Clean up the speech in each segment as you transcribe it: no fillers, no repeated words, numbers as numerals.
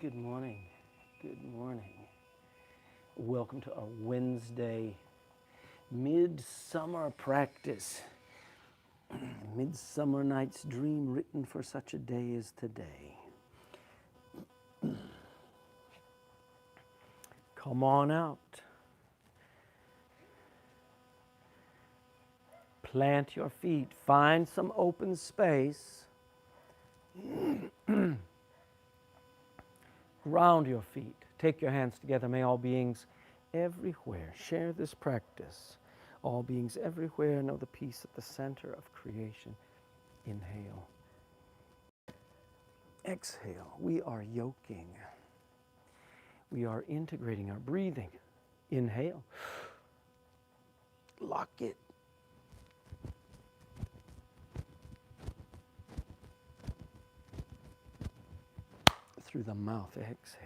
Good morning. Good morning. Welcome to our Wednesday midsummer practice. Midsummer Night's Dream written for such a day as today. Come on out. Plant your feet. Find some open space. Ground your feet. Take your hands together. May all beings everywhere share this practice. All beings everywhere know the peace at the center of creation. Inhale. Exhale. We are yoking. We are integrating our breathing. Inhale. Lock it. Through the mouth, exhale.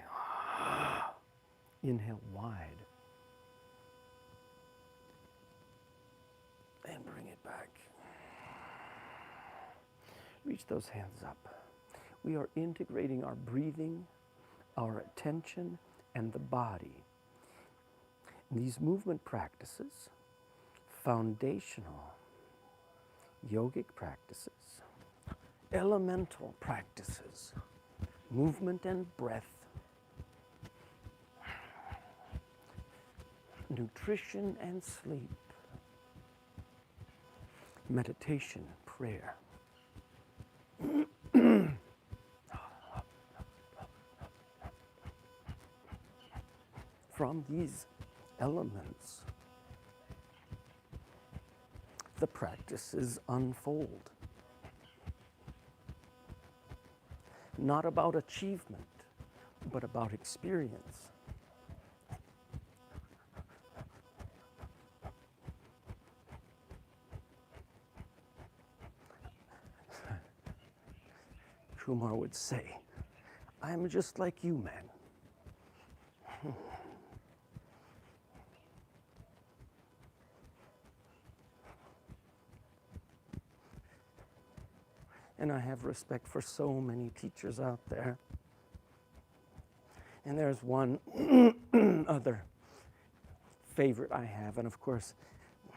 Inhale wide. And bring it back. Reach those hands up. We are integrating our breathing, our attention, and the body. These movement practices, foundational yogic practices, elemental practices, movement and breath, nutrition and sleep, meditation, prayer. From these elements, the practices unfold. Not about achievement, but about experience. Kumar would say, I'm just like you, man. And I have respect for so many teachers out there. And there's one other favorite I have, and of course,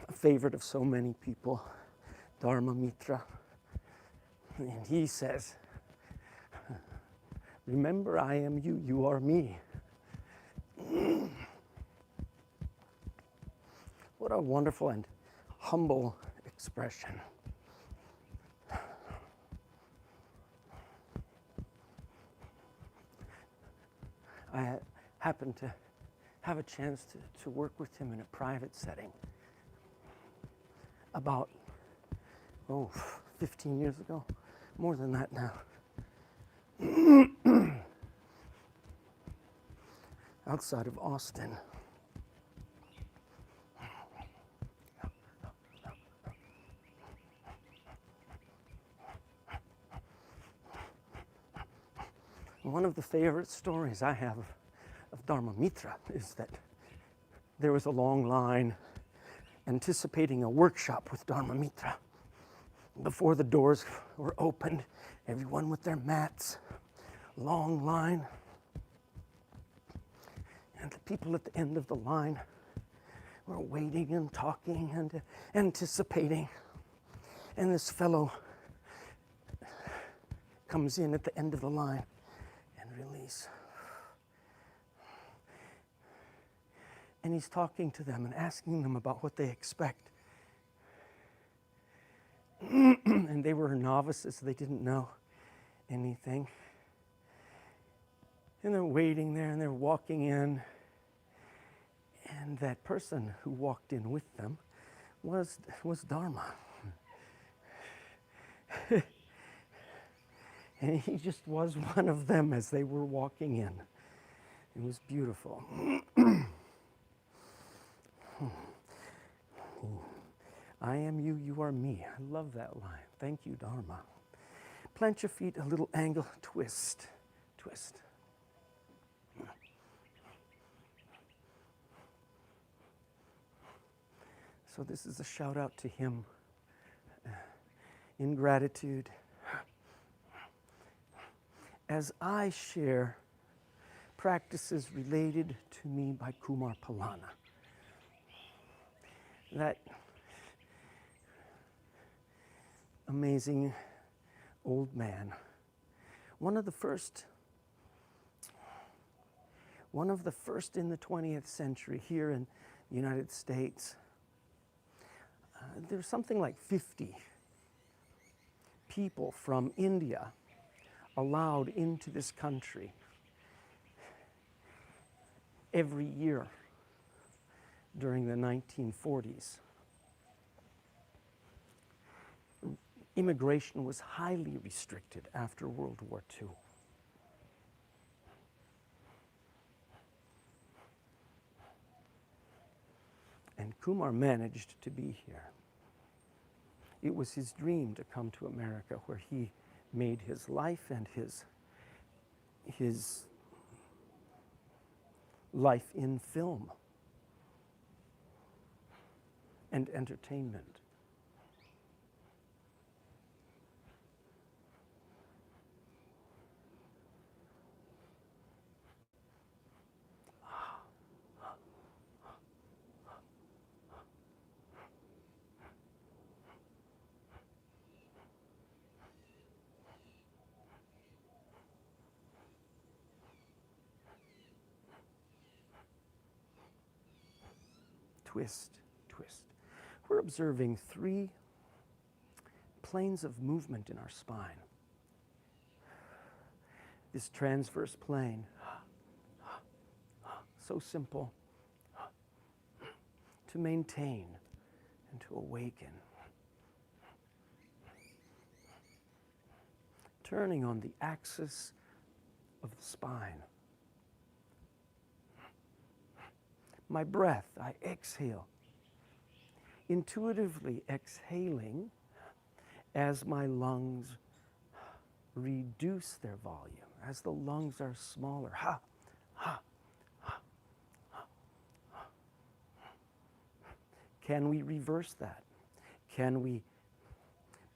a favorite of so many people, Dharma Mitra. And he says, remember, I am you, you are me. What a wonderful and humble expression. I happened to have a chance to work with him in a private setting about, 15 years ago, more than that now. Outside of Austin. One of the favorite stories I have of Dharma Mitra is that there was a long line anticipating a workshop with Dharma Mitra. Before the doors were opened, everyone with their mats, long line. And the people at the end of the line were waiting and talking and anticipating. And this fellow comes in at the end of the line and release. And he's talking to them and asking them about what they expect. And they were novices, they didn't know anything. And they're waiting there and they're walking in. And that person who walked in with them was Dharma. And he just was one of them as they were walking in. It was beautiful. I am you, you are me. I love that line. Thank you, Dharma. Plant your feet, a little angle, twist, twist. So this is a shout out to him in gratitude. As I share practices related to me by Kumar Palana. That amazing old man, one of the first in the 20th century here in the United States. There's something like 50 people from India allowed into this country every year during the 1940s. Immigration was highly restricted after World War II. And Kumar managed to be here. It was his dream to come to America, where he made his life and his life in film and entertainment. Twist, twist. We're observing 3 planes of movement in our spine. This transverse plane, so simple to maintain and to awaken. Turning on the axis of the spine. My breath, I exhale. Intuitively exhaling as my lungs reduce their volume, as the lungs are smaller. Ha, ha, ha, ha, ha. Can we reverse that? Can we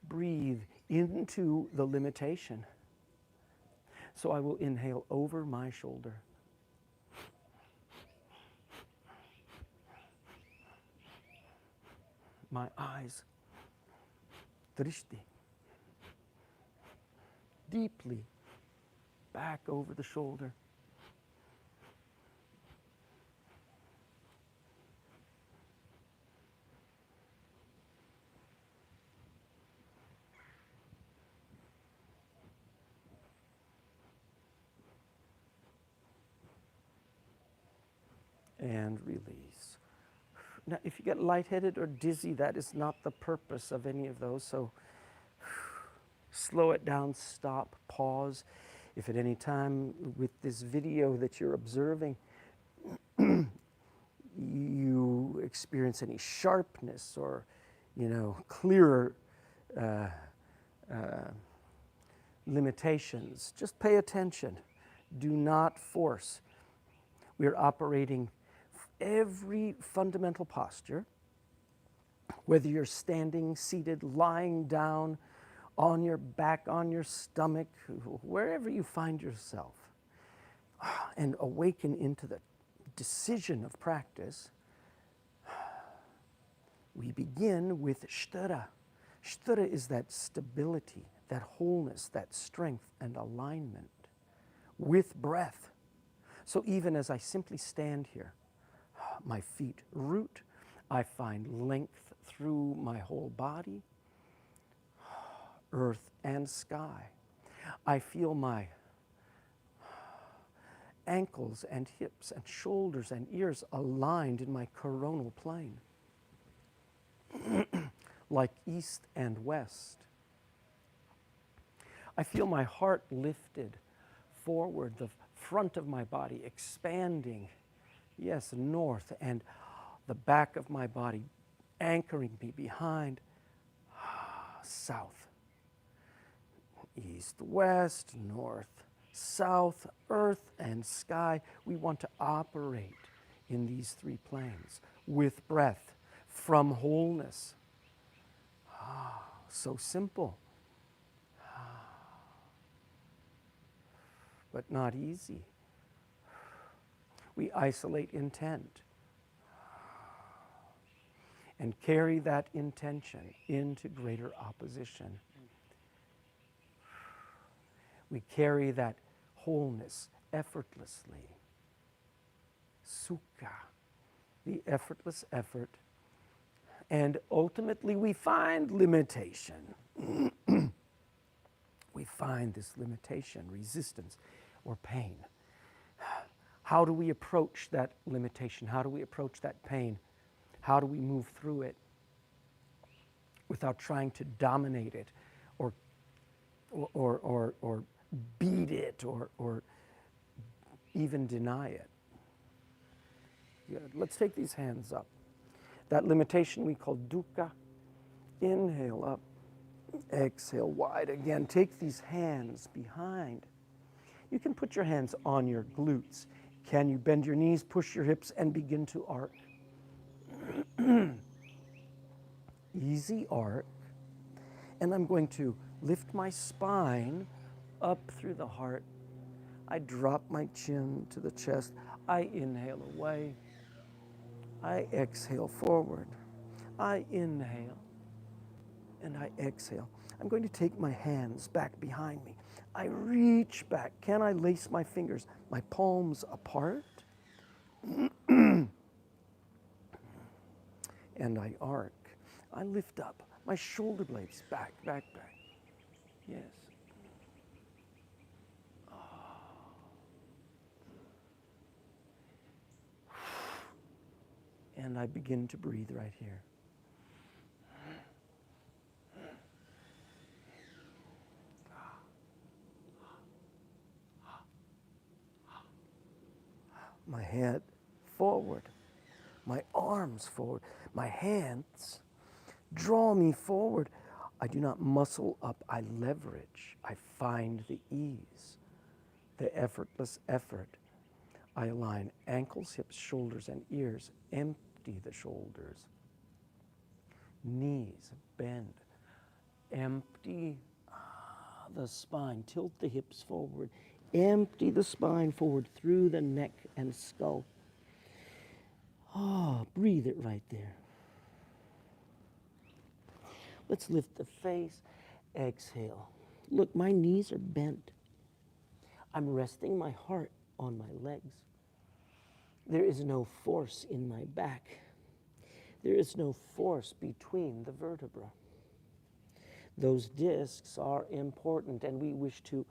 breathe into the limitation? So I will inhale over my shoulder. My eyes, drishti, deeply back over the shoulder. And release. Now, if you get lightheaded or dizzy, that is not the purpose of any of those. So slow it down, stop, pause. If at any time with this video that you're observing, you experience any sharpness or, clearer limitations, just pay attention. Do not force. We're operating every fundamental posture, whether you're standing, seated, lying down, on your back, on your stomach, wherever you find yourself, and awaken into the decision of practice. We begin with sthira. Sthira is that stability, that wholeness, that strength and alignment with breath. So even as I simply stand here, my feet root, I find length through my whole body, earth and sky. I feel my ankles and hips and shoulders and ears aligned in my coronal plane, like east and west. I feel my heart lifted forward, the front of my body expanding, yes, north, and the back of my body anchoring me behind, south, east, west, north, south, earth, and sky. We want to operate in these 3 planes with breath from wholeness. So simple, but not easy. We isolate intent and carry that intention into greater opposition. We carry that wholeness effortlessly. Sukha, the effortless effort. And ultimately we find limitation. We find this limitation, resistance, or pain. How do we approach that limitation? How do we approach that pain? How do we move through it without trying to dominate it or beat it or even deny it? Good. Let's take these hands up. That limitation we call dukkha. Inhale up, exhale wide. Again, take these hands behind. You can put your hands on your glutes. Can you bend your knees, push your hips, and begin to arc? Easy arc. And I'm going to lift my spine up through the heart. I drop my chin to the chest. I inhale away. I exhale forward. I inhale and I exhale. I'm going to take my hands back behind me. I reach back. Can I lace my fingers, my palms apart? And I arc. I lift up my shoulder blades back, back, back. Yes. And I begin to breathe right here. My head forward, my arms forward, my hands draw me forward. I do not muscle up, I leverage. I find the ease, the effortless effort. I align ankles, hips, shoulders, and ears. Empty the shoulders. Knees bend. Empty the spine. Tilt the hips forward. Empty the spine forward through the neck and skull. Breathe it right there. Let's lift the face. Exhale. Look, my knees are bent. I'm resting my heart on my legs. There is no force in my back. There is no force between the vertebrae. Those discs are important, and we wish to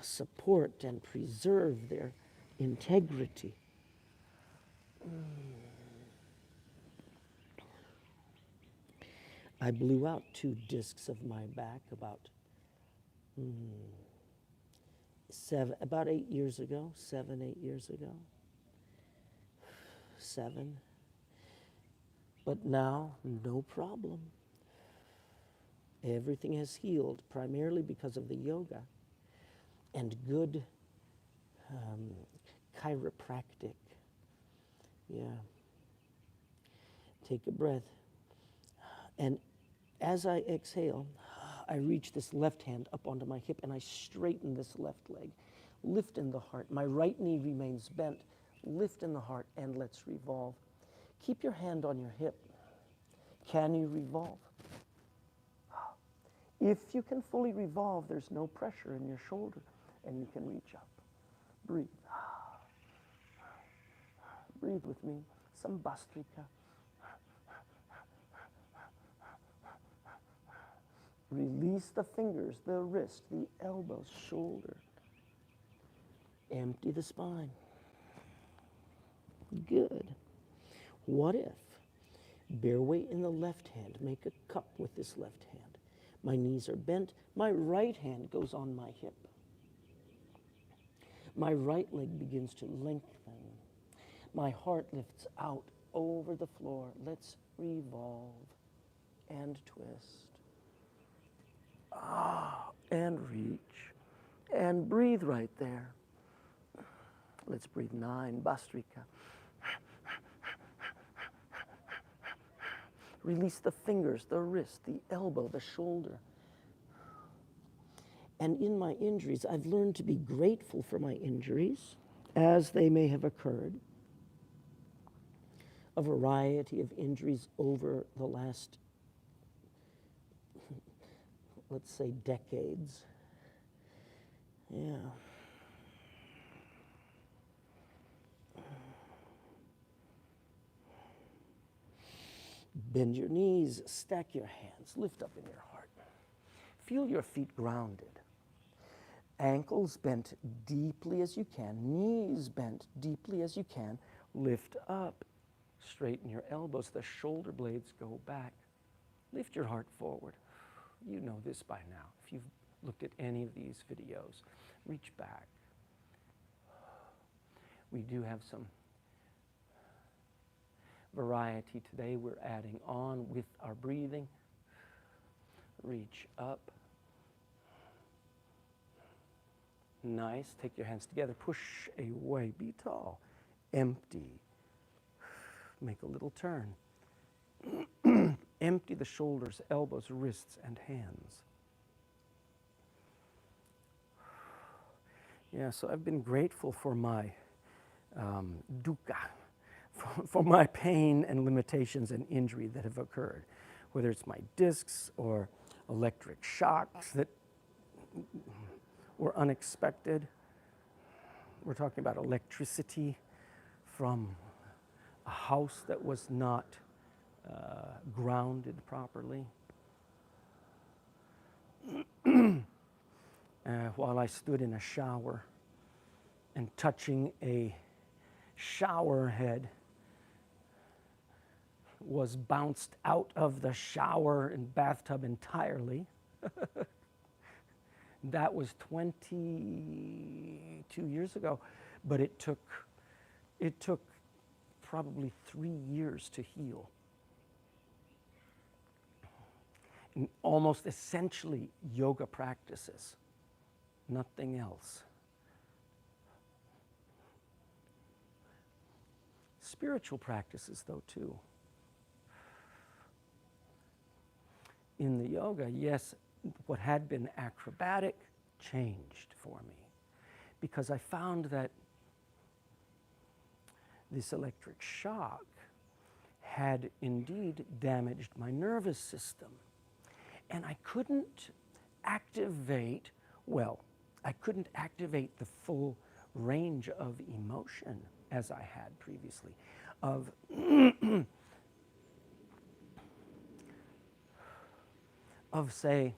support and preserve their integrity. I blew out 2 discs of my back about 8 years ago, 7, 8 years ago. 7. But now, no problem. Everything has healed, primarily because of the yoga and good chiropractic. Yeah. Take a breath. And as I exhale, I reach this left hand up onto my hip and I straighten this left leg. Lift in the heart. My right knee remains bent. Lift in the heart and let's revolve. Keep your hand on your hip. Can you revolve? If you can fully revolve, there's no pressure in your shoulder and you can reach up. Breathe. Breathe with me. Some Bastrika. Release the fingers, the wrist, the elbows, shoulder. Empty the spine. Good. What if? Bear weight in the left hand. Make a cup with this left hand. My knees are bent. My right hand goes on my hip. My right leg begins to lengthen. My heart lifts out over the floor. Let's revolve and twist. And reach. And breathe right there. Let's breathe 9. Bastrika. Release the fingers, the wrist, the elbow, the shoulder. And in my injuries, I've learned to be grateful for my injuries. as they may have occurred, a variety of injuries over the last, let's say, decades. Yeah. Bend your knees, stack your hands, lift up in your heart. Feel your feet grounded. Ankles bent deeply as you can, knees bent deeply as you can. Lift up, straighten your elbows, the shoulder blades go back. Lift your heart forward. You know this by now. If you've looked at any of these videos, reach back. We do have some variety today. We're adding on with our breathing. Reach up. Nice. Take your hands together. Push away. Be tall. Empty. Make a little turn. Empty the shoulders, elbows, wrists, and hands. Yeah, so I've been grateful for my dukkha, for my pain and limitations and injury that have occurred, whether it's my discs or electric shocks that were unexpected. We're talking about electricity from a house that was not grounded properly. While I stood in a shower and touching a shower head was bounced out of the shower and bathtub entirely. That was 22 years ago, but it took probably 3 years to heal. And almost essentially yoga practices, nothing else. Spiritual practices, though, too. In the yoga, yes, what had been acrobatic changed for me, because I found that this electric shock had indeed damaged my nervous system. And I couldn't activate, I couldn't activate the full range of emotion as I had previously, of say,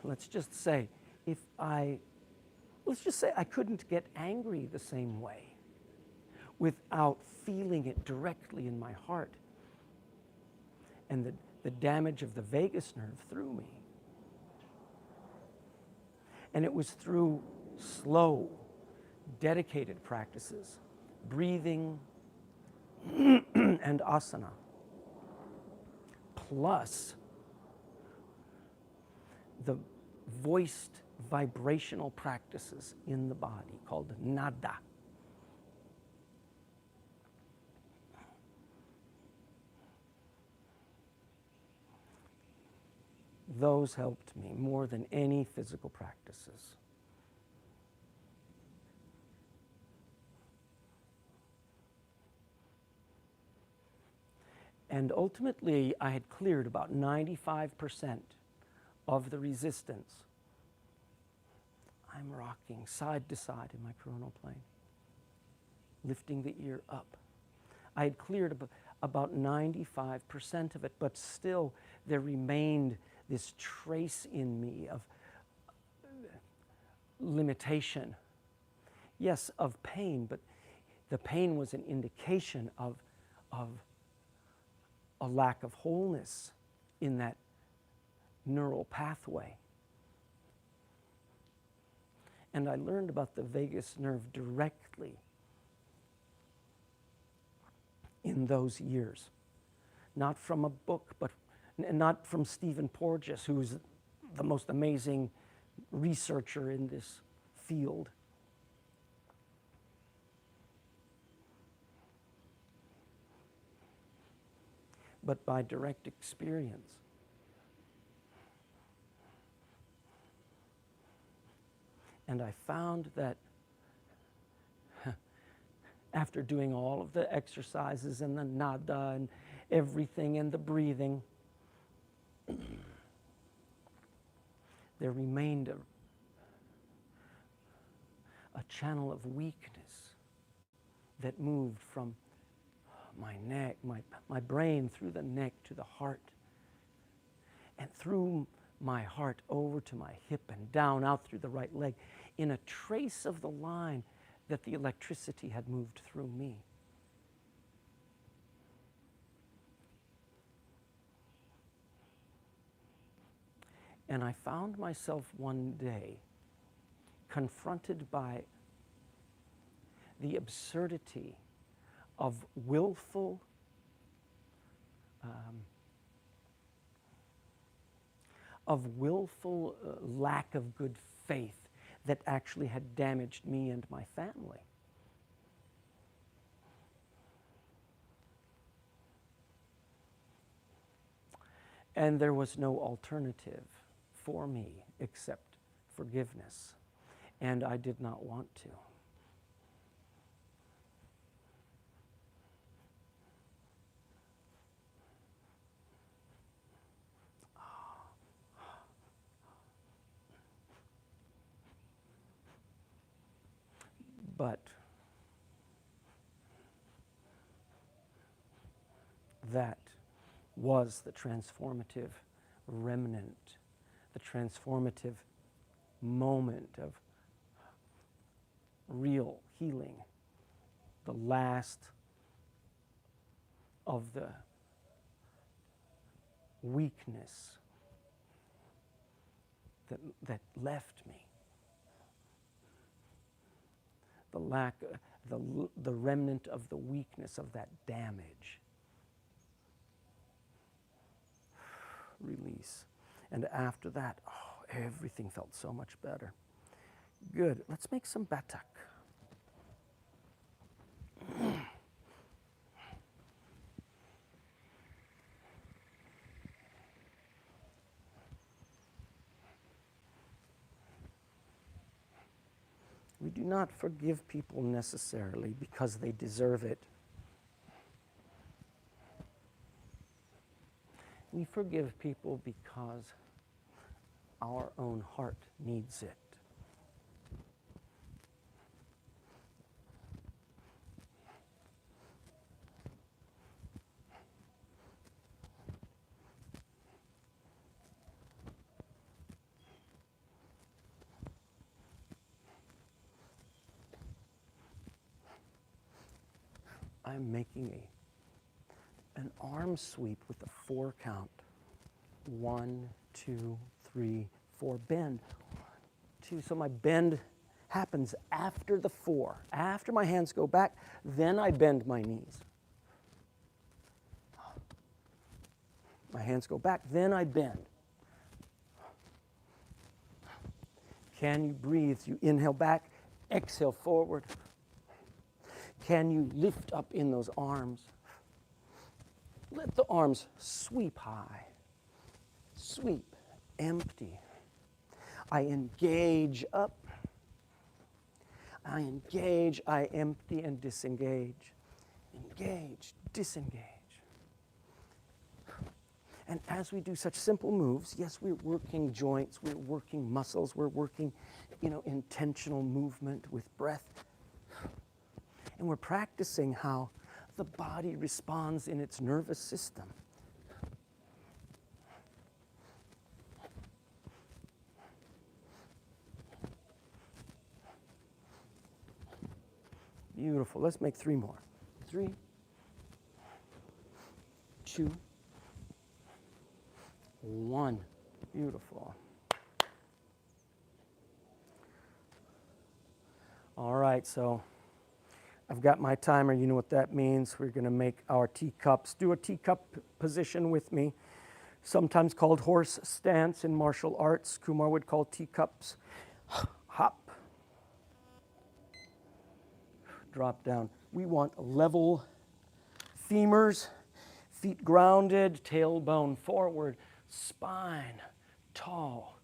let's just say I couldn't get angry the same way without feeling it directly in my heart, and the damage of the vagus nerve through me. And it was through slow, dedicated practices, breathing and asana, plus the voiced vibrational practices in the body called nada. Those helped me more than any physical practices. And ultimately, I had cleared about 95% of the resistance. I'm rocking side to side in my coronal plane, lifting the ear up. I had cleared about 95% of it, but still there remained this trace in me of limitation. Yes, of pain, but the pain was an indication of a lack of wholeness in that neural pathway. And I learned about the vagus nerve directly in those years. Not from a book, but not from Stephen Porges, who is the most amazing researcher in this field. But by direct experience. And I found that after doing all of the exercises and the nada and everything and the breathing, there remained a channel of weakness that moved from my neck, my brain, through the neck to the heart, and through my heart over to my hip and down out through the right leg, in a trace of the line that the electricity had moved through me. And I found myself one day confronted by the absurdity of willful lack of good faith that actually had damaged me and my family. And there was no alternative for me except forgiveness, and I did not want to. But that was the transformative remnant, the transformative moment of real healing, the last of the weakness that left me. The remnant of the weakness of that damage. Release. And after that, everything felt so much better. Good. Let's make some batak. We do not forgive people necessarily because they deserve it. We forgive people because our own heart needs it. I'm making an arm sweep with a 4 count. 1, 2, 3, 4. Bend. 1, 2. So my bend happens after the 4. After my hands go back, then I bend my knees. My hands go back, then I bend. Can you breathe? You inhale back, exhale forward. Can you lift up in those arms? Let the arms sweep high. Sweep, empty. I engage up. I engage, I empty and disengage. Engage, disengage. And as we do such simple moves, yes, we're working joints, we're working muscles, we're working, intentional movement with breath. And we're practicing how the body responds in its nervous system. Beautiful. Let's make 3 more. 3, 2, 1. Beautiful. All right, so I've got my timer. You know what that means. We're going to make our teacups. Do a teacup position with me, sometimes called horse stance in martial arts. Kumar would call teacups. Hop. Drop down. We want level femurs, feet grounded, tailbone forward, spine tall.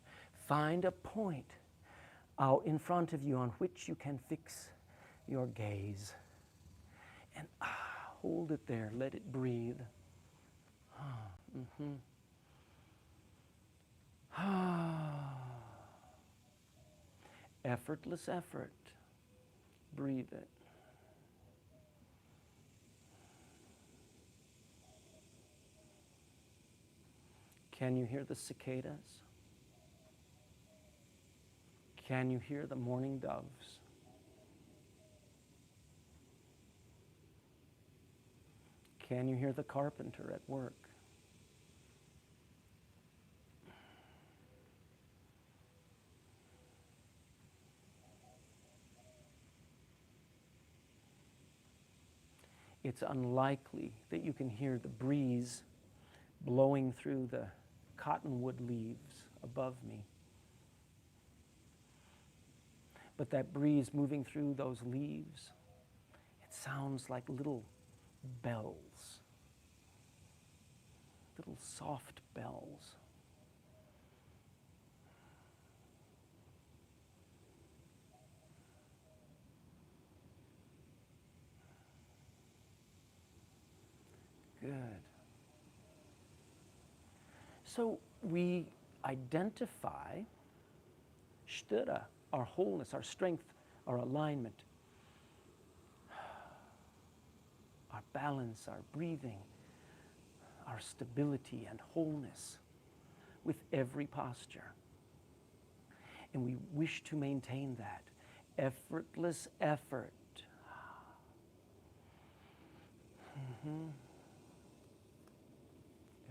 Find a point out in front of you on which you can fix your gaze. And hold it there. Let it breathe. Effortless effort. Breathe it. Can you hear the cicadas? Can you hear the morning doves? Can you hear the carpenter at work? It's unlikely that you can hear the breeze blowing through the cottonwood leaves above me. But that breeze moving through those leaves, it sounds like little bells, little soft bells. Good. So we identify shtura, our wholeness, our strength, our alignment, our balance, our breathing, our stability and wholeness with every posture. And we wish to maintain that effortless effort.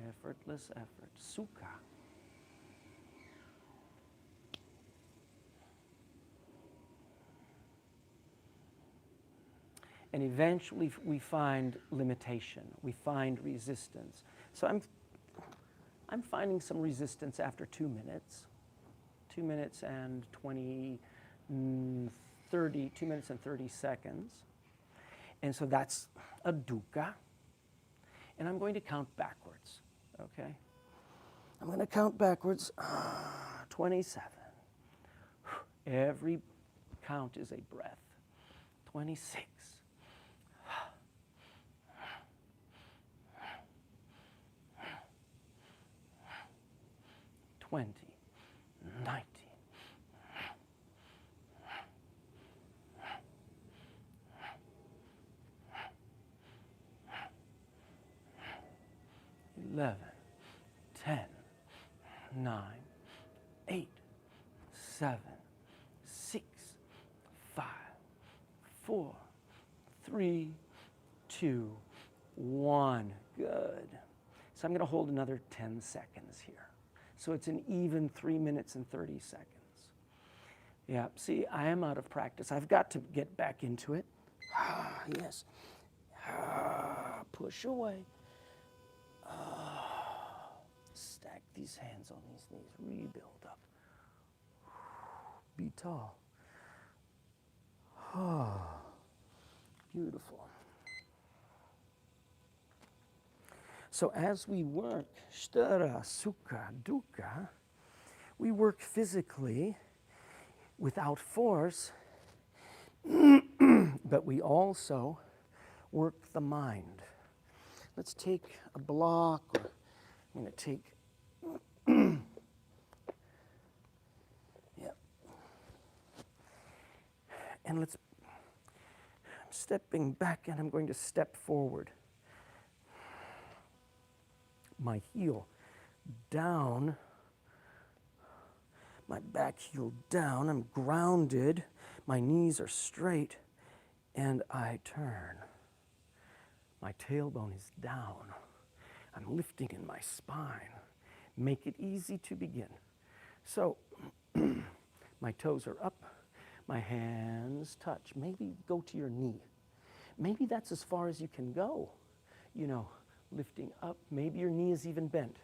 Effortless effort, sukha. And eventually we find limitation, we find resistance. So I'm finding some resistance after 2 minutes. 2 minutes and 2 minutes and 30 seconds. And so that's a dukkha. And I'm going to count backwards, okay? I'm going to count backwards, 27. Every count is a breath. 26. 20. 19. 11, 10, 9, 8, 7, 6, 5, 4, 3, 2, 1. Good. So I'm going to hold another 10 seconds here. So it's an even 3 minutes and 30 seconds. Yeah, see, I am out of practice. I've got to get back into it. Yes. Push away. Stack these hands on these knees. Rebuild up. Be tall. Beautiful. So as we work shtura, sukha, dukkha, we work physically without force, but we also work the mind. Let's take a block, or I'm going to take, yeah. And I'm stepping back and I'm going to step forward. My heel down, my back heel down, I'm grounded, my knees are straight, and I turn. My tailbone is down. I'm lifting in my spine. Make it easy to begin. So, my toes are up, my hands touch. Maybe go to your knee. Maybe that's as far as you can go. You know, lifting up, maybe your knee is even bent.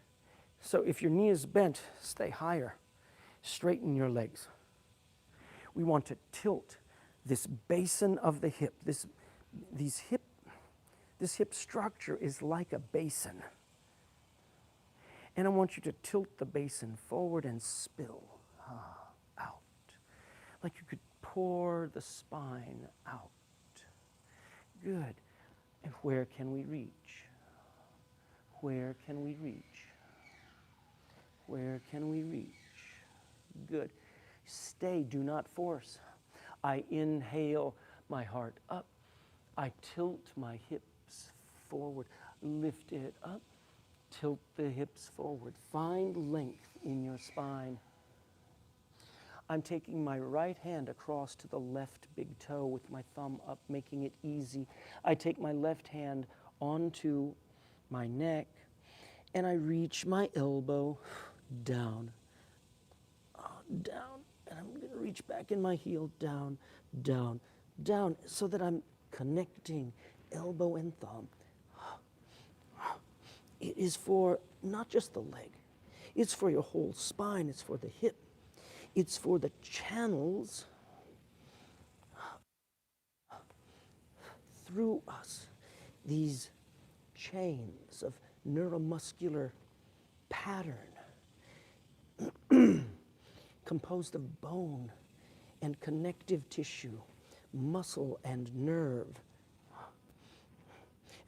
So if your knee is bent, stay higher. Straighten your legs. We want to tilt this basin of the hip. This hip structure is like a basin. And I want you to tilt the basin forward and spill out. Like you could pour the spine out. Good. Where can we reach? Where can we reach? Where can we reach? Good. Stay, do not force. I inhale my heart up. I tilt my hips forward. Lift it up. Tilt the hips forward. Find length in your spine. I'm taking my right hand across to the left big toe with my thumb up, making it easy. I take my left hand onto my neck, and I reach my elbow down, down, and I'm going to reach back in my heel, down, down, down, so that I'm connecting elbow and thumb. It is for not just the leg, it's for your whole spine, it's for the hip, it's for the channels through us, these chains of neuromuscular pattern composed of bone and connective tissue, muscle and nerve.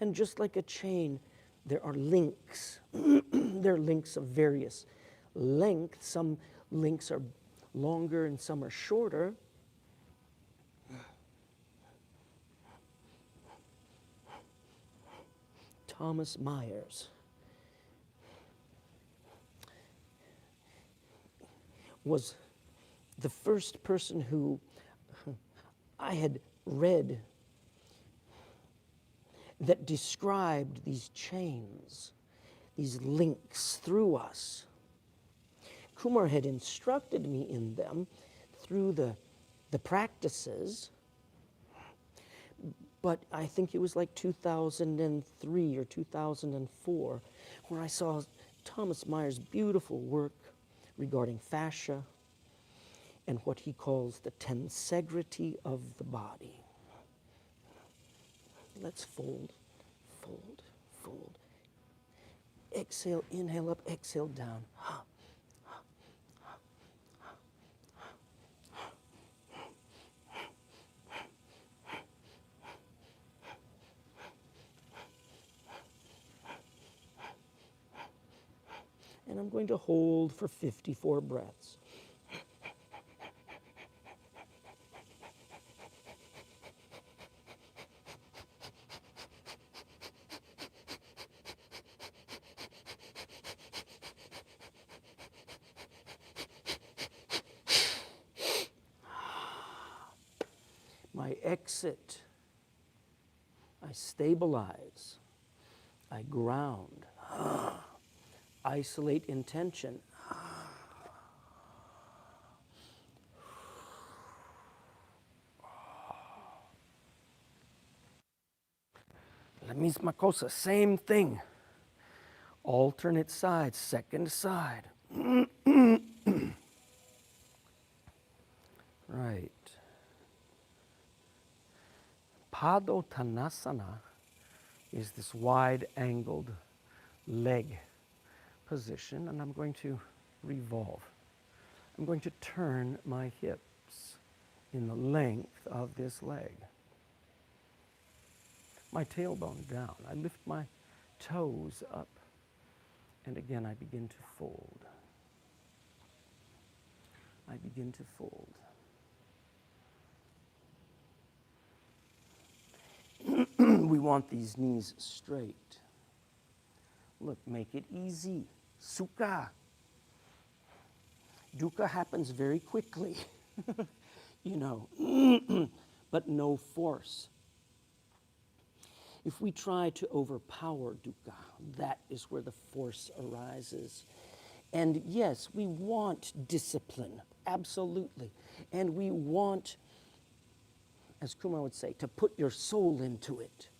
And just like a chain, there are links. There are links of various lengths. Some links are longer and some are shorter. Thomas Myers was the first person who I had read that described these chains, these links through us. Kumar had instructed me in them through the practices, but I think it was like 2003 or 2004 where I saw Thomas Myers' beautiful work regarding fascia and what he calls the tensegrity of the body. Let's fold, fold, fold. Exhale, inhale up, exhale down. And I'm going to hold for 54 breaths. My exit, I stabilize, I ground, isolate intention. La misma cosa, same thing. Alternate sides, second side. Right. Padottanasana is this wide-angled leg position, and I'm going to revolve. I'm going to turn my hips in the length of this leg. My tailbone down. I lift my toes up, and again I begin to fold. I begin to fold. We want these knees straight. Look, make it easy. Sukha. Dukkha happens very quickly, you know, but no force. If we try to overpower dukkha, that is where the force arises. And yes, we want discipline, absolutely. And we want, as Kumar would say, to put your soul into it.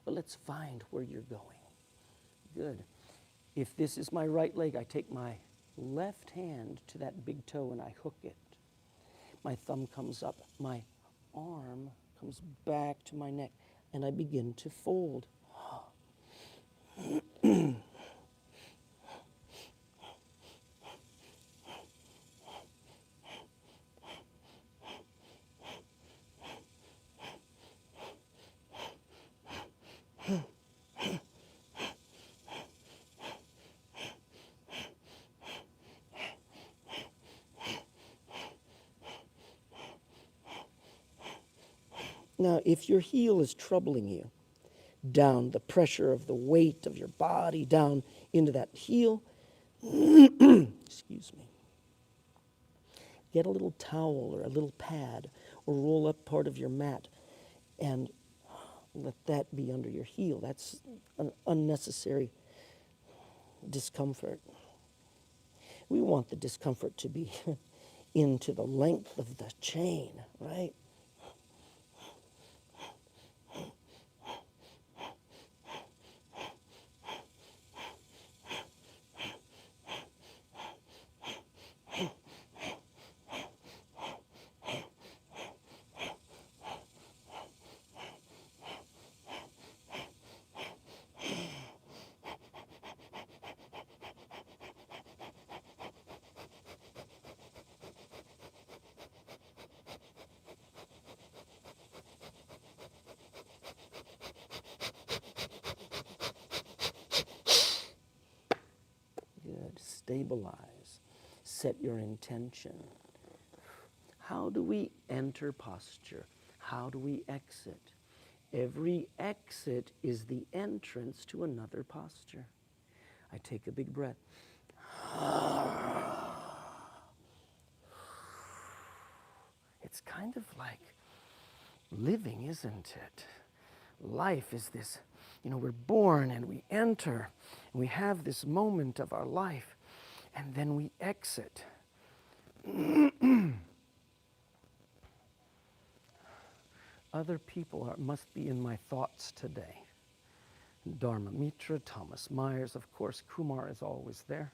But let's find where you're going. Good. If this is my right leg, I take my left hand to that big toe and I hook it. My thumb comes up, my arm comes back to my neck, and I begin to fold. Now, if your heel is troubling you, down the pressure of the weight of your body down into that heel, excuse me, get a little towel or a little pad or roll up part of your mat and let that be under your heel. That's an unnecessary discomfort. We want the discomfort to be into the length of the chain, right? Good. Stabilize. Set your intention. How do we enter posture? How do we exit? Every exit is the entrance to another posture. I take a big breath. It's kind of like living, isn't it? Life is this, we're born and we enter, and we have this moment of our life, and then we exit. Other people must be in my thoughts today. Dharma Mitra, Thomas Myers, of course, Kumar is always there.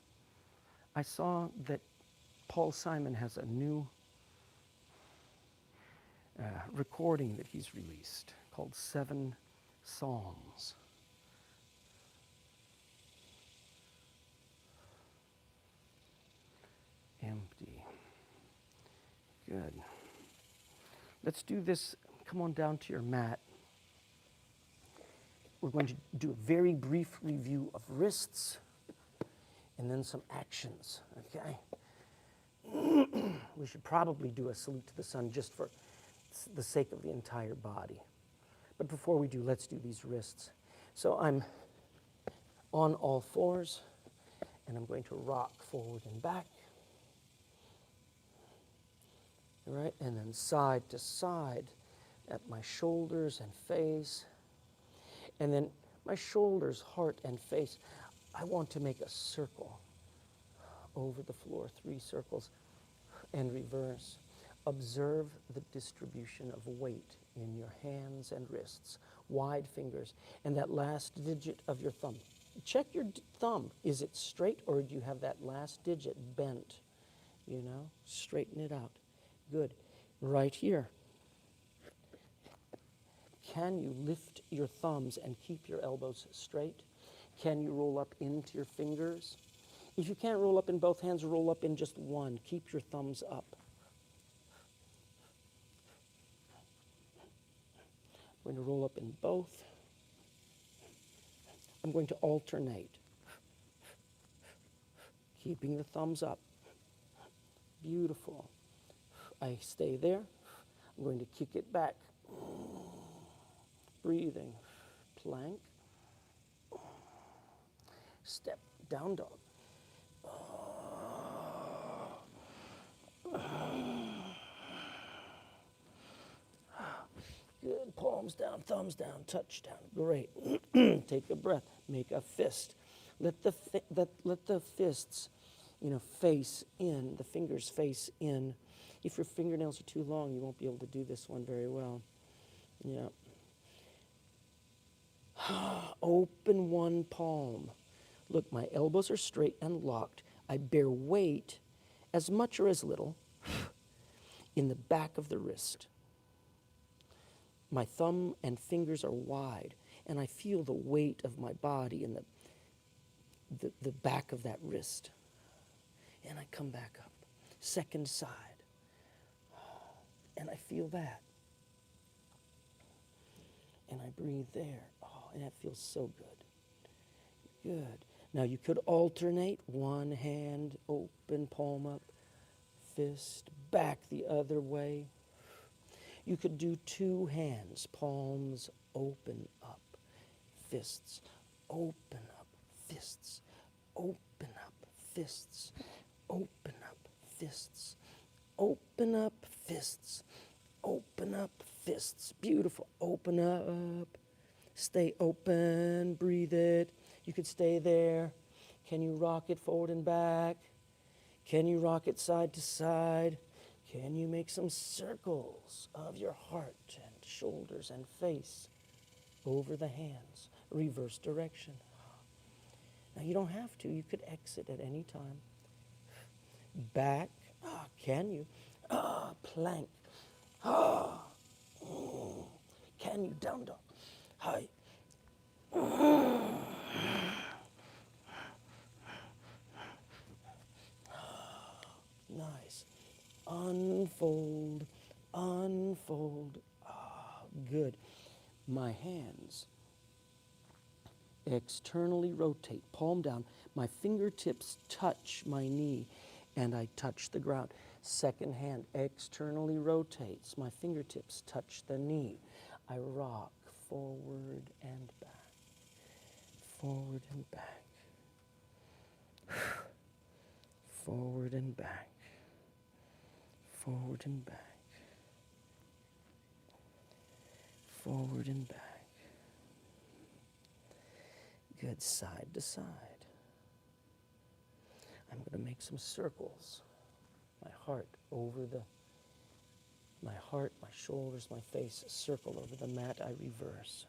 I saw that Paul Simon has a new recording that he's released called 7 Psalms. Empty. Good. Let's do this. Come on down to your mat. We're going to do a very brief review of wrists and then some actions, okay? We should probably do a salute to the sun just for the sake of the entire body. But before we do, let's do these wrists. So I'm on all fours, and I'm going to rock forward and back. All right, and then side to side at my shoulders and face. And then my shoulders, heart, and face, I want to make a circle over the floor, 3 circles, and reverse. Observe the distribution of weight in your hands and wrists, wide fingers, and that last digit of your thumb. Check your thumb. Is it straight, or do you have that last digit bent? Straighten it out. Good. Right here. Can you lift your thumbs and keep your elbows straight? Can you roll up into your fingers? If you can't roll up in both hands, roll up in just one. Keep your thumbs up. I'm going to roll up in both. I'm going to alternate. Keeping the thumbs up. Beautiful. I stay there. I'm going to kick it back. Breathing. Plank. Step. Down dog. Good. Palms down, thumbs down, touch down. Great. Take a breath. Make a fist. Let the fists, face in. The fingers face in. If your fingernails are too long, you won't be able to do this one very well. Yeah. Open one palm. Look, my elbows are straight and locked. I bear weight, as much or as little, in the back of the wrist. My thumb and fingers are wide, and I feel the weight of my body in the back of that wrist. And I come back up. Second side. And I feel that. And I breathe there. And that feels so good. Good. Now you could alternate. One hand open, palm up, fist back the other way. You could do two hands, palms open up, fists, open up, fists, open up, fists, open up, fists, open up, fists, open up, fists. Beautiful. Open up. Stay open. Breathe it. You could stay there. Can you rock it forward and back? Can you rock it side to side? Can you make some circles of your heart and shoulders and face over the hands? Reverse direction. Now you don't have to. You could exit at any time. Back. Can you? Plank. Can you? Down dog. Hi. Nice. Unfold, unfold. Good. My hands externally rotate, palm down. My fingertips touch my knee, and I touch the ground. Second hand externally rotates. My fingertips touch the knee. I rock forward and back, forward and back, forward and back, forward and back, forward and back. Good, side to side. I'm going to make some circles. My heart over my heart, my shoulders, my face, a circle over the mat. I reverse.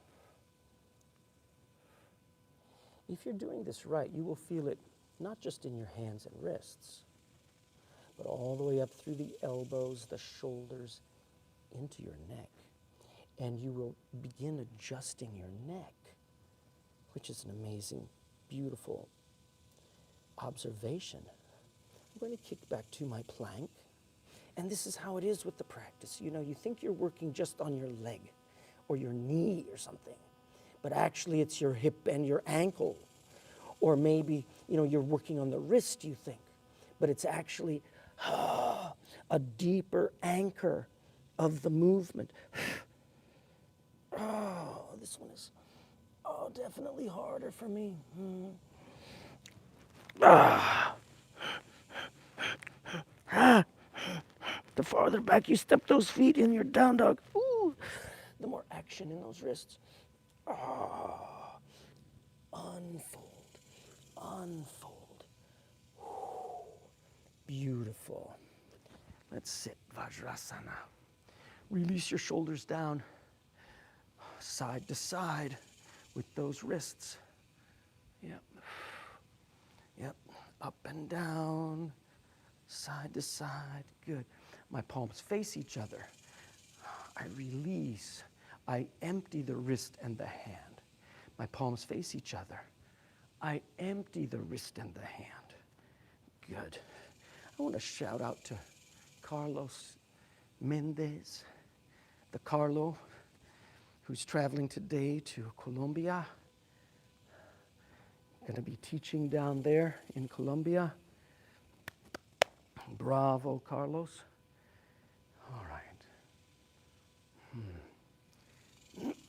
If you're doing this right, you will feel it not just in your hands and wrists, but all the way up through the elbows, the shoulders, into your neck. And you will begin adjusting your neck, which is an amazing, beautiful observation. I'm going to kick back to my plank. And this is how it is with the practice. You know, you think you're working just on your leg or your knee or something, but actually it's your hip and your ankle. Or maybe, you know, you're working on the wrist, you think, but it's actually a deeper anchor of the movement. This one is definitely harder for me. The farther back you step those feet in your down dog, the more action in those wrists. Unfold, unfold. Beautiful. Let's sit, Vajrasana. Release your shoulders down, side to side with those wrists. Yep. Yep. Up and down, side to side. Good. My palms face each other. I release. I empty the wrist and the hand. My palms face each other. I empty the wrist and the hand. Good. I want to shout out to Carlos Mendez, the Carlo who's traveling today to Colombia. Going to be teaching down there in Colombia. Bravo, Carlos. All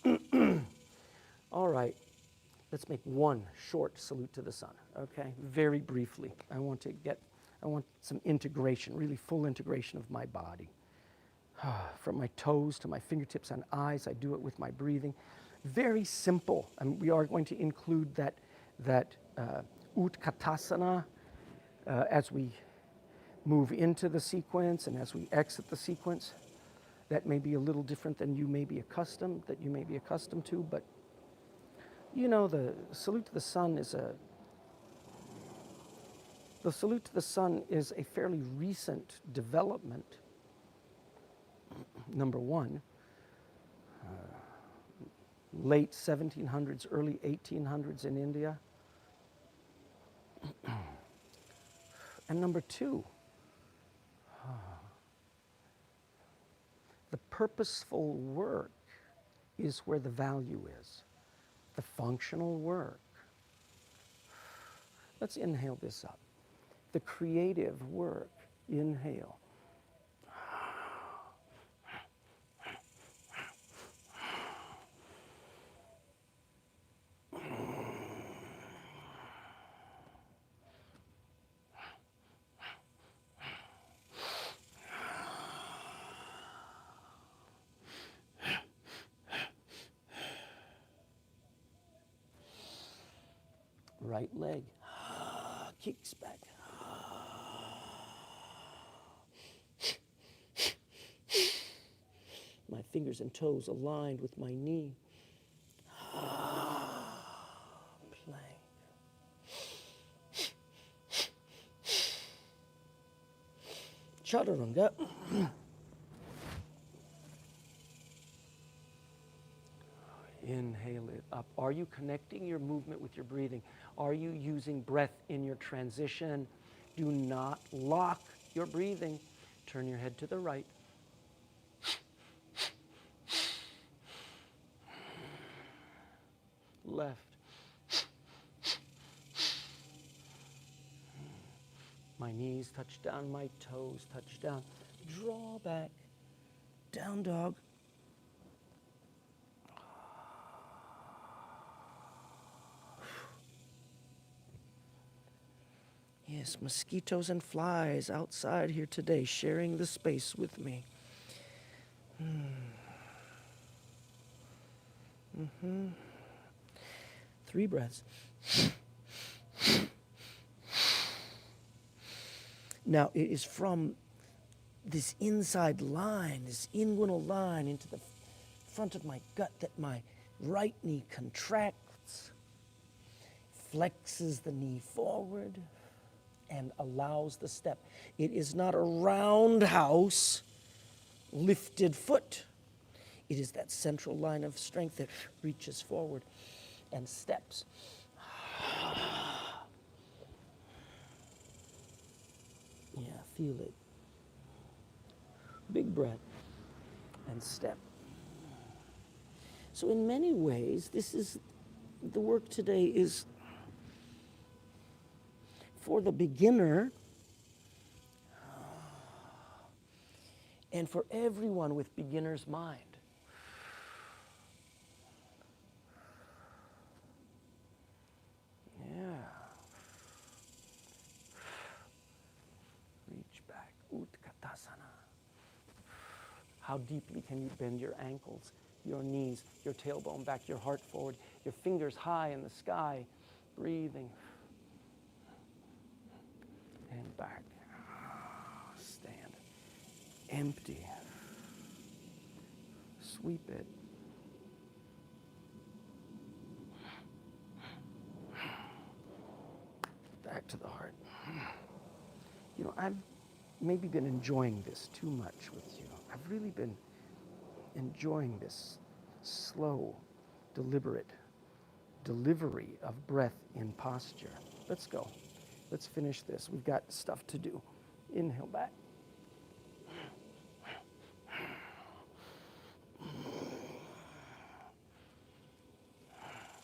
right. All right. Let's make one short salute to the sun, okay? Very briefly. I want some integration, really full integration of my body. From my toes to my fingertips and eyes, I do it with my breathing. Very simple. I mean, we are going to include that Utkatasana as we move into the sequence and as we exit the sequence. That may be a little different than you may be accustomed to, but you know, the salute to the sun is a fairly recent development. Number one, late 1700s, early 1800s in India. And number two, the purposeful work is where the value is. The functional work. Let's inhale this up. The creative work. Inhale. right leg. Kicks back. My fingers and toes aligned with my knee. Plank. Chaturanga. Inhale it up. Are you connecting your movement with your breathing? Are you using breath in your transition? Do not lock your breathing. Turn your head to the right. Left. My knees touch down, my toes touch down. Draw back. Down dog. Yes, mosquitoes and flies outside here today, sharing the space with me. 3 breaths. Now, it is from this inside line, this inguinal line into the front of my gut that my right knee contracts, flexes the knee forward, and allows the step. It is not a roundhouse lifted foot. It is that central line of strength that reaches forward and steps. Yeah, feel it. Big breath and step. So in many ways, this is, the work today is for the beginner and for everyone with beginner's mind. Yeah. Reach back. Utkatasana. How deeply can you bend your ankles, your knees, your tailbone back, your heart forward, your fingers high in the sky, breathing. And back. Stand. Empty. Sweep it. Back to the heart. You know, I've maybe been enjoying this too much with you. I've really been enjoying this slow, deliberate delivery of breath in posture. Let's go. Let's finish this. We've got stuff to do. Inhale back.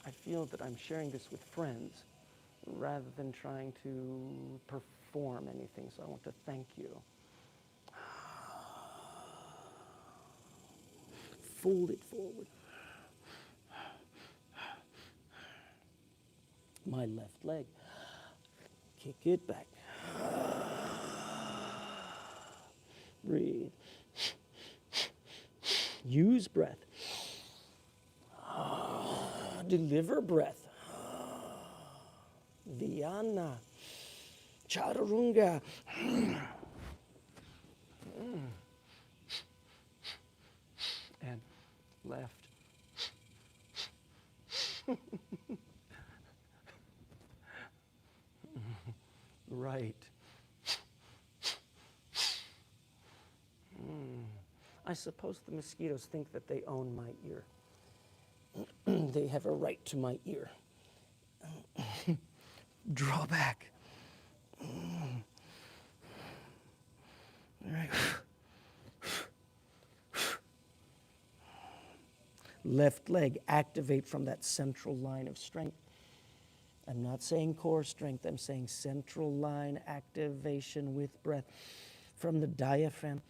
I feel that I'm sharing this with friends rather than trying to perform anything, so I want to thank you. Fold it forward. My left leg. Kick it back. Breathe. Use breath. Deliver breath. Dhyana. Chaturanga. And left. Right. I suppose the mosquitoes think that they own my ear. They have a right to my ear. Draw back. All right. Left leg, activate from that central line of strength. I'm not saying core strength, I'm saying central line activation with breath from the diaphragm.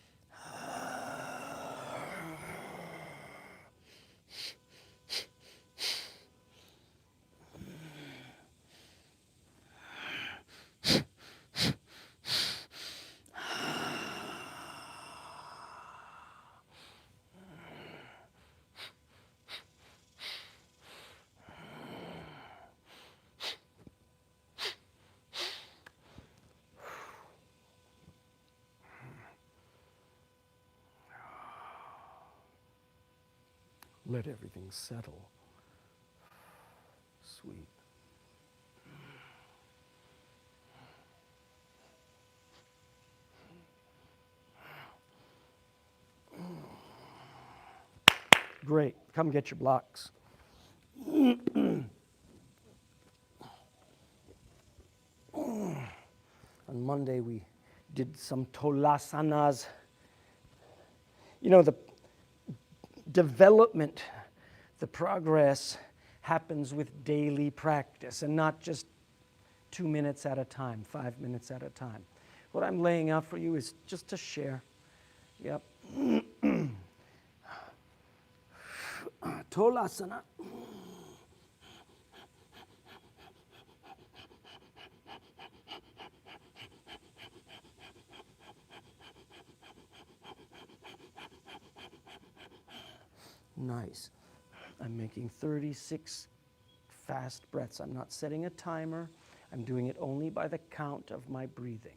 Let everything settle. Sweet. Great. Come get your blocks. On Monday, we did some tolasanas. You know, the development, the progress happens with daily practice and not just 2 minutes at a time, 5 minutes at a time. What I'm laying out for you is just to share. Yep. Tolasana. Nice. I'm making 36 fast breaths. I'm not setting a timer. I'm doing it only by the count of my breathing.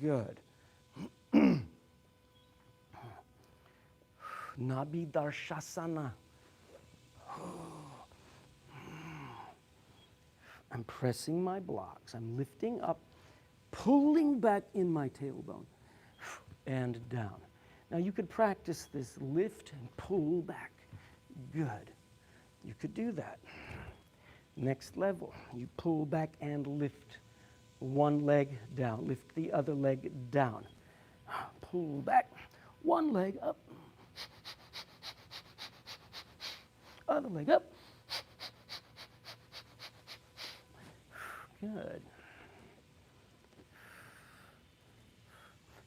Good. Nabi Darshasana. I'm pressing my blocks. I'm lifting up, pulling back in my tailbone, and down. Now you could practice this lift and pull back. Good. You could do that. Next level, you pull back and lift one leg down. Lift the other leg down. Pull back, one leg up. Other leg up. Good.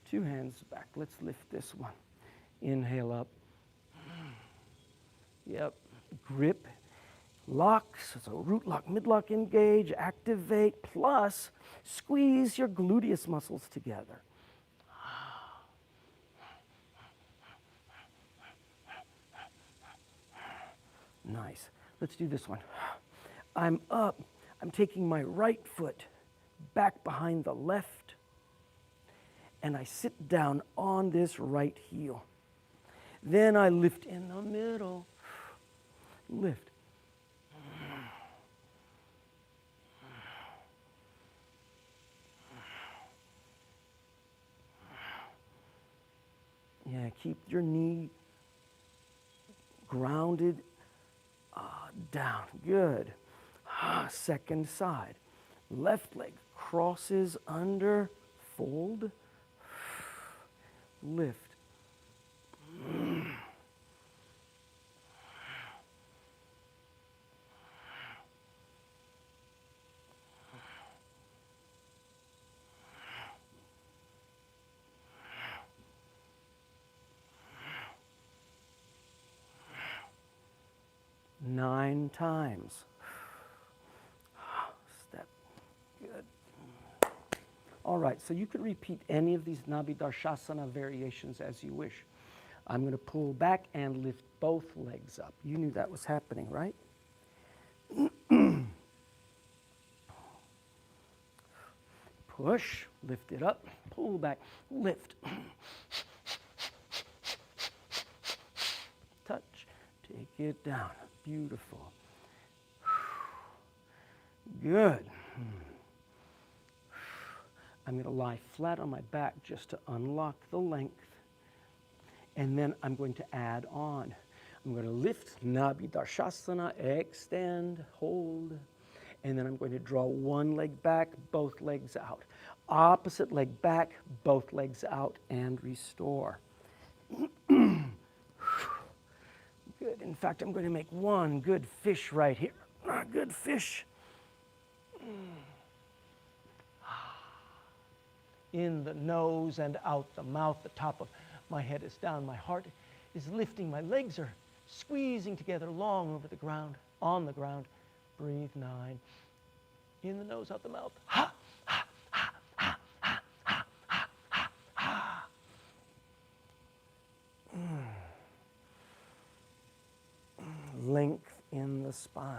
Two hands back. Let's lift this one. Inhale up. Yep. Grip. Lock. So root lock, mid lock, engage, activate, plus squeeze your gluteus muscles together. Nice. Let's do this one. I'm up. I'm taking my right foot back behind the left, and I sit down on this right heel. Then I lift in the middle. Lift. Yeah, keep your knee grounded down. Good. Second side. Left leg crosses under, fold, lift. Nine times. Step. Good. All right, so you could repeat any of these Nabi Darshasana variations as you wish. I'm going to pull back and lift both legs up. You knew that was happening, right? Push, lift it up, pull back, lift. Touch, take it down. Beautiful. Good. I'm going to lie flat on my back just to unlock the length. And then I'm going to add on. I'm going to lift, Nabi Darshasana, extend, hold. And then I'm going to draw one leg back, both legs out. Opposite leg back, both legs out, and restore. Good. In fact, I'm going to make one good fish right here. Good fish. In the nose and out the mouth. The top of my head is down. My heart is lifting. My legs are squeezing together long over the ground, on the ground. Breathe 9. In the nose, out the mouth. Ha, ha, ha, ha, ha, ha, ha, ha, ha. Length in the spine.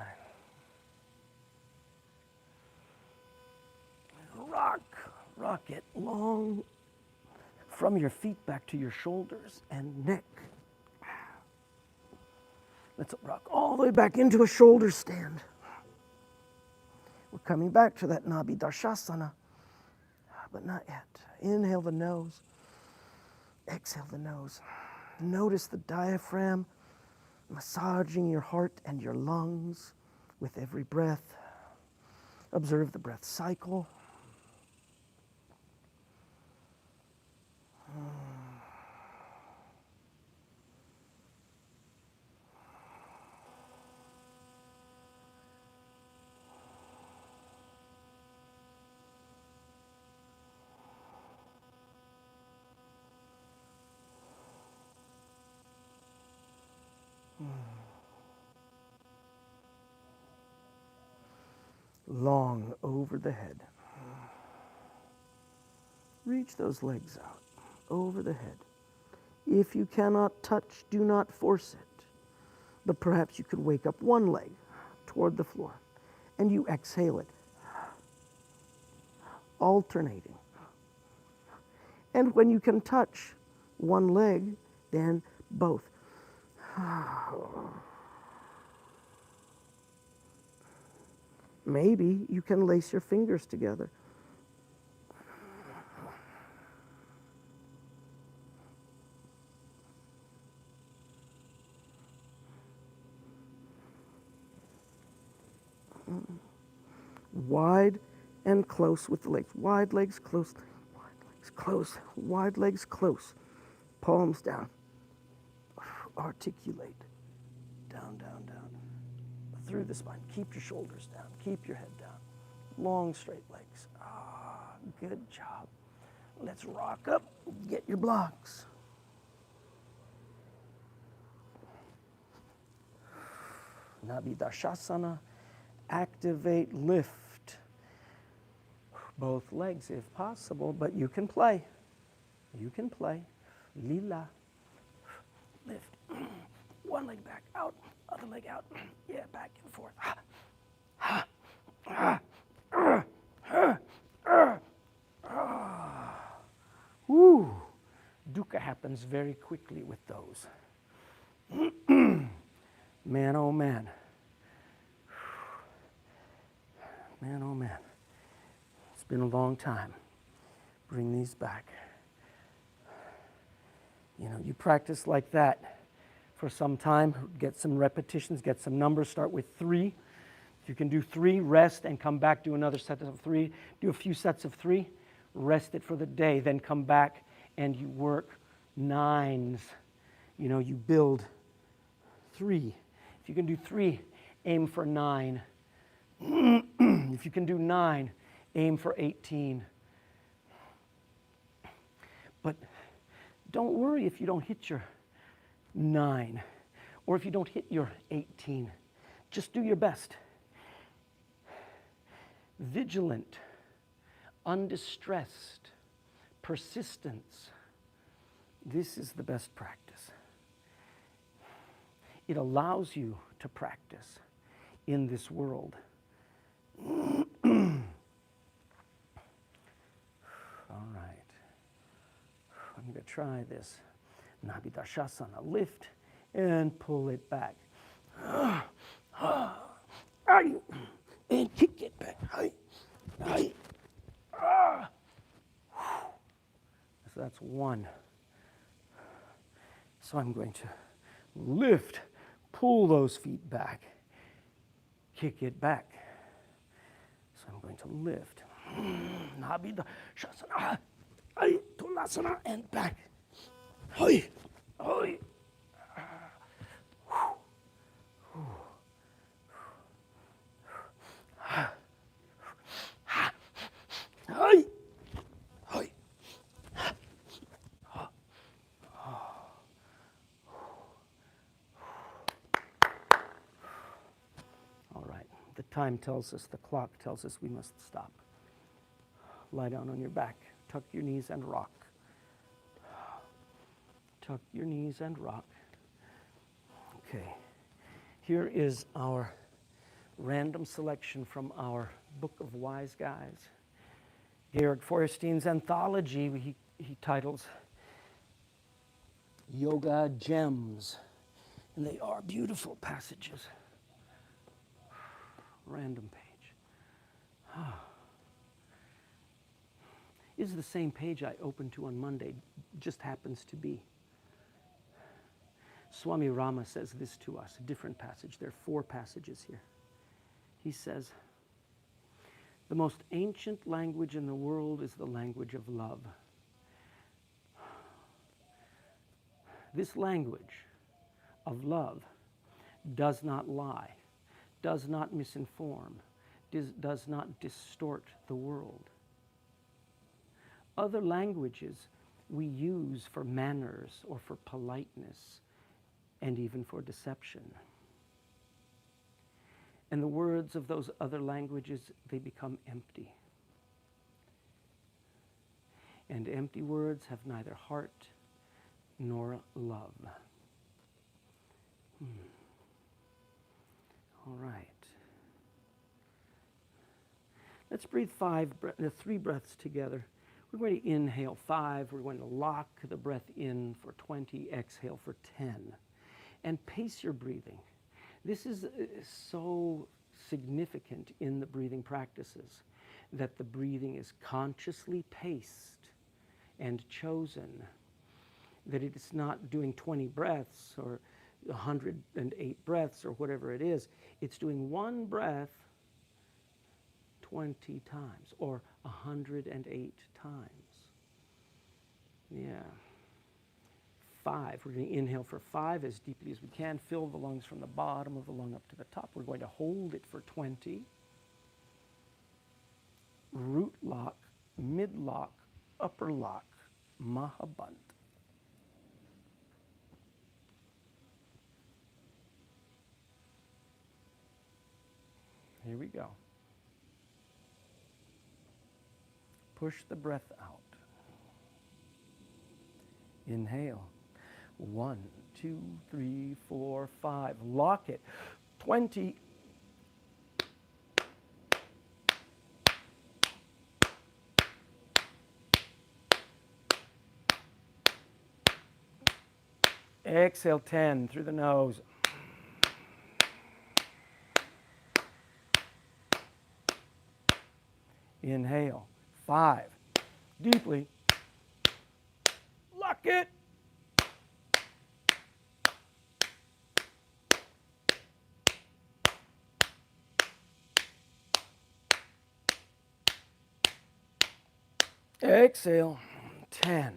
Rock it long from your feet back to your shoulders and neck. Let's rock all the way back into a shoulder stand. We're coming back to that Nabi Darshasana, but not yet. Inhale the nose, exhale the nose. Notice the diaphragm massaging your heart and your lungs with every breath. Observe the breath cycle. Long over the head. Reach those legs out, over the head. If you cannot touch, do not force it. But perhaps you could wake up one leg toward the floor, and you exhale it, alternating. And when you can touch one leg, then both. Maybe you can lace your fingers together. Wide and close with the legs. Wide legs close, wide legs close, wide legs close. Palms down. Articulate. Down, down, down. Through the spine. Keep your shoulders down. Keep your head down. Long, straight legs. Good job. Let's rock up. Get your blocks. Nabi Darshasana. Activate, lift. Both legs if possible, but you can play. You can play. Lila. Lift. One leg back, out. Other leg out. Yeah, back and forth. Woo. Dukkha happens very quickly with those. Man, oh man. Man, oh man. It's been a long time. Bring these back. You know, you practice like that for some time, get some repetitions, get some numbers, start with 3. If you can do 3, rest and come back, do another set of 3, do a few sets of 3, rest it for the day, then come back and you work 9s. You know, you build 3. If you can do 3, aim for 9. If you can do 9, aim for 18. But don't worry if you don't hit your 9 or if you don't hit your 18. Just do your best. Vigilant, undistressed, persistence. This is the best practice. It allows you to practice in this world. All right. I'm going to try this. Nabi Darshasana. Lift and pull it back. And kick it back. So that's 1. So I'm going to lift, pull those feet back, kick it back. So I'm going to lift. Nabi Darshasana. Tulasana and back. All right, the time tells us, the clock tells us we must stop. Lie down on your back, tuck your knees and rock. Tuck your knees and rock. Okay, here is our random selection from our Book of Wise Guys. Georg Feuerstein's anthology, he titles Yoga Gems. And they are beautiful passages. Random page. Is the same page I opened to on Monday, just happens to be. Swami Rama says this to us, a different passage. There are 4 passages here. He says, the most ancient language in the world is the language of love. This language of love does not lie, does not misinform, does not distort the world. Other languages we use for manners or for politeness and even for deception. And the words of those other languages, they become empty. And empty words have neither heart nor love. All right. Let's breathe 3 breaths together. We're going to inhale 5. We're going to lock the breath in for 20, exhale for 10. And pace your breathing. This is so significant in the breathing practices, that the breathing is consciously paced and chosen, that it's not doing 20 breaths or 108 breaths or whatever it is. It's doing 1 breath 20 times or 108 times. Yeah. 5. We're going to inhale for 5 as deeply as we can. Fill the lungs from the bottom of the lung up to the top. We're going to hold it for 20. Root lock, mid lock, upper lock, Mahaband. Here we go. Push the breath out. Inhale. 1, 2, 3, 4, 5. Lock it. 20. Exhale 10 through the nose. Inhale 5. Deeply. Lock it. Exhale 10.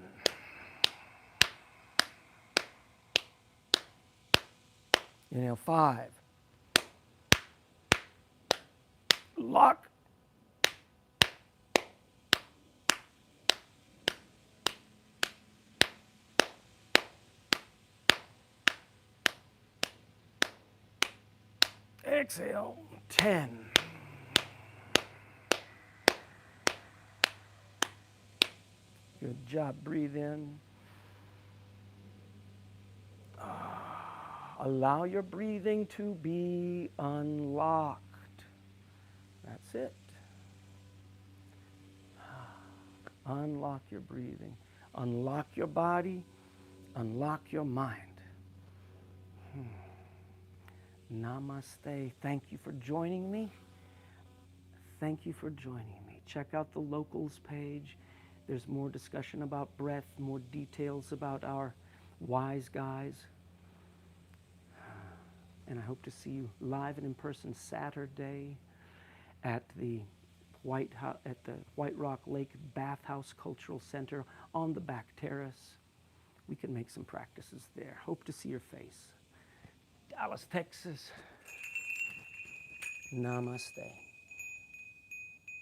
Inhale 5. Lock. Exhale 10. Good job. Breathe in. Allow your breathing to be unlocked. That's it. Unlock your breathing. Unlock your body. Unlock your mind. Namaste. Thank you for joining me. Thank you for joining me. Check out the locals page. There's more discussion about breath, more details about our wise guys. And I hope to see you live and in person Saturday at the White Rock Lake Bathhouse Cultural Center on the back terrace. We can make some practices there. Hope to see your face. Dallas, Texas. Namaste.